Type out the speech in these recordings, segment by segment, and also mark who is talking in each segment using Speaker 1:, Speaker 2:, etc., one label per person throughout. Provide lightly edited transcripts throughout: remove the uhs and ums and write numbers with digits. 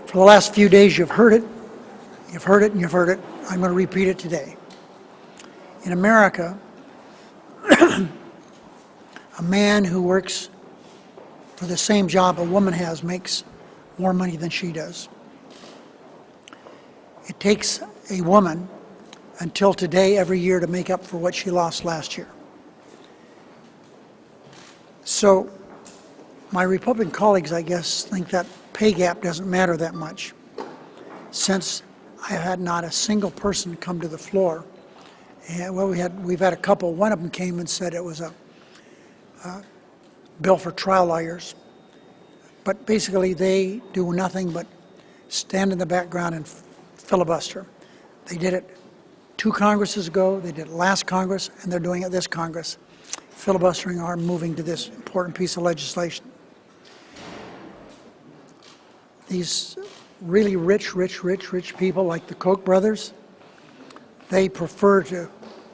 Speaker 1: For the last few days, you've heard it, you've heard it, and you've heard it. I'm going to repeat it today. In America, a man who works for the same job a woman has makes more money than she does. It takes a woman until today every year to make up for what she lost last year. So my Republican colleagues, I guess, think that pay gap doesn't matter that much. Since I had not a single person come to the floor, and well, we've had a couple. One of them came and said it was a bill for trial lawyers, but basically they do nothing but stand in the background and filibuster. They did it 2 Congresses ago, they did it last Congress, and they're doing it this Congress, filibustering our moving to this important piece of legislation. These really rich people like the Koch brothers, they prefer to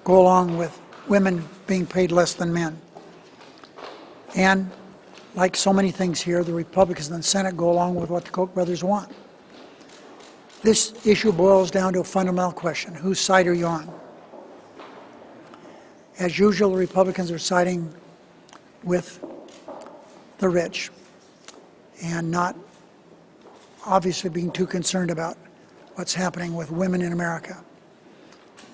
Speaker 1: go along with women being paid less than men. And like so many things here, the Republicans in the Senate go along with what the Koch brothers want. This issue boils down to a fundamental question: whose side are you on? As usual, the Republicans are siding with the rich and not obviously being too concerned about what's happening with women in America,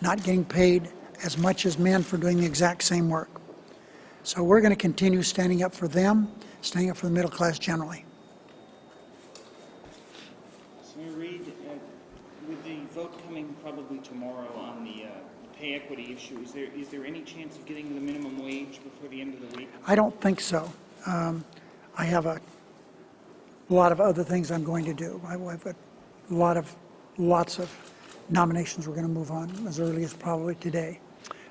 Speaker 1: not getting paid as much as men for doing the exact same work. So we're going to continue standing up for them, standing up for the middle class generally.
Speaker 2: Senator Reid, with the vote coming probably tomorrow on the pay equity issue, is there any chance of getting the minimum wage before the end of the week?
Speaker 1: I don't think so. I have a lot of other things I'm going to do. I have lots of nominations we're going to move on as early as probably today.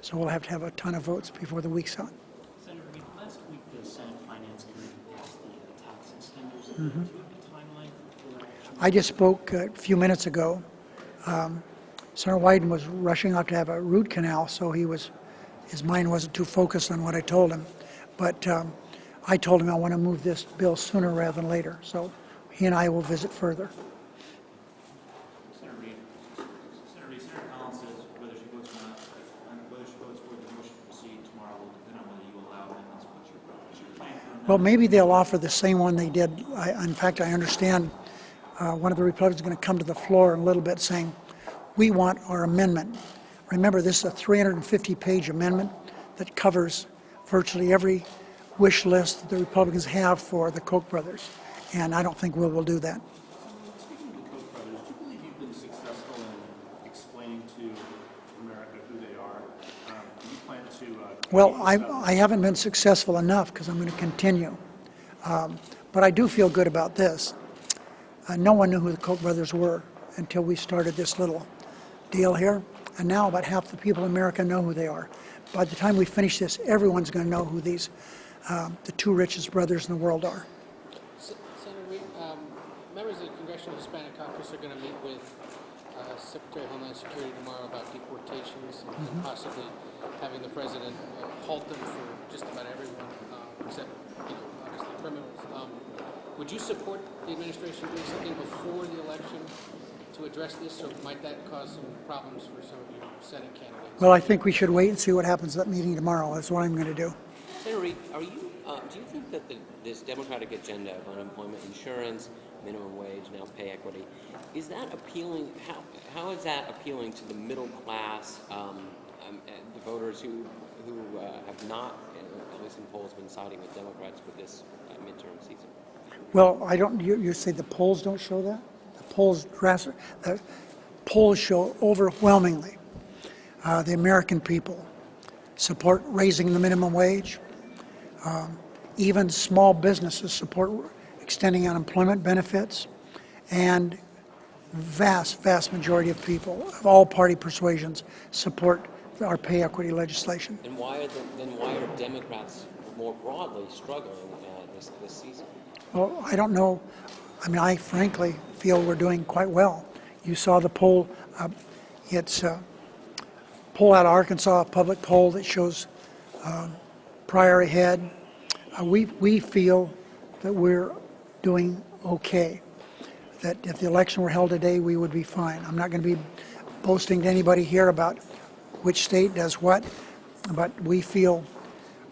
Speaker 1: So we'll have to have a ton of votes before the week's out.
Speaker 3: Senator Reid, last week the Senate Finance Committee passed the tax extenders. Do you have a timeline for that?
Speaker 1: I just spoke a few minutes ago. Senator Wyden was rushing off to have a root canal, so his mind wasn't too focused on what I told him. But I told him I want to move this bill sooner rather than later. So he and I will visit further.
Speaker 3: Senator Senator Collins says whether she votes or not, whether she votes for the motion to proceed tomorrow will depend on whether you allow amendments. What's your plan for that?
Speaker 1: Well, maybe they'll offer the same one they did. In fact, I understand one of the Republicans is going to come to the floor in a little bit saying, we want our amendment. Remember, this is a 350-page amendment that covers virtually every wish list that the Republicans have for the Koch brothers, and I don't think we'll do that.
Speaker 4: Speaking of the Koch brothers, do you believe you've been successful in explaining to America who they are? Do you plan to...
Speaker 1: Well, I haven't been successful enough because I'm going to continue. But I do feel good about this. No one knew who the Koch brothers were until we started this little deal here, and now about half the people in America know who they are. By the time we finish this, everyone's going to know who these the 2 richest brothers in the world are.
Speaker 5: Senator Reid, members of the Congressional Hispanic Caucus are going to meet with Secretary of Homeland Security tomorrow about deportations and possibly having the president halt them for just about everyone, except obviously criminals. Would you support the administration doing something before the election to address this, or might that cause some problems for some of your Senate candidates?
Speaker 1: Well, I think we should wait and see what happens at that meeting tomorrow. That's what I'm going to do.
Speaker 6: Senator Reid, do you think that this Democratic agenda of unemployment insurance, minimum wage, now pay equity, is that appealing? How is that appealing to the middle class, the voters who have not, at least in polls, been siding with Democrats with this midterm season?
Speaker 1: Well, I don't. You say the polls don't show that? The polls show overwhelmingly the American people support raising the minimum wage. Even small businesses support extending unemployment benefits, and vast majority of people of all party persuasions support our pay equity legislation.
Speaker 6: And why are Democrats more broadly struggling this season?
Speaker 1: Well, I don't know. I mean, I frankly feel we're doing quite well. You saw the poll. It's a poll out of Arkansas, a public poll that shows Pryor ahead. We feel that we're doing okay. that if the election were held today, we would be fine. I'm not going to be boasting to anybody here about which state does what, but we feel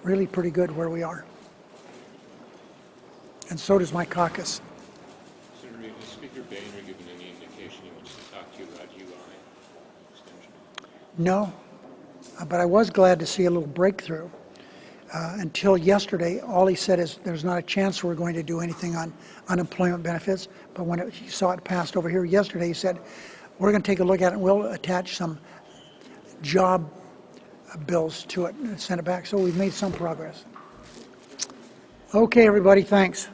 Speaker 1: really pretty good where we are. And so does my caucus.
Speaker 7: Senator Reid, has Speaker Boehner given any indication he wants to talk to you about UI extension?
Speaker 1: No, but I was glad to see a little breakthrough. Until yesterday, all he said is there's not a chance we're going to do anything on unemployment benefits. But when he saw it passed over here yesterday, he said, we're going to take a look at it and we'll attach some job bills to it and send it back. So we've made some progress. Okay, everybody, thanks.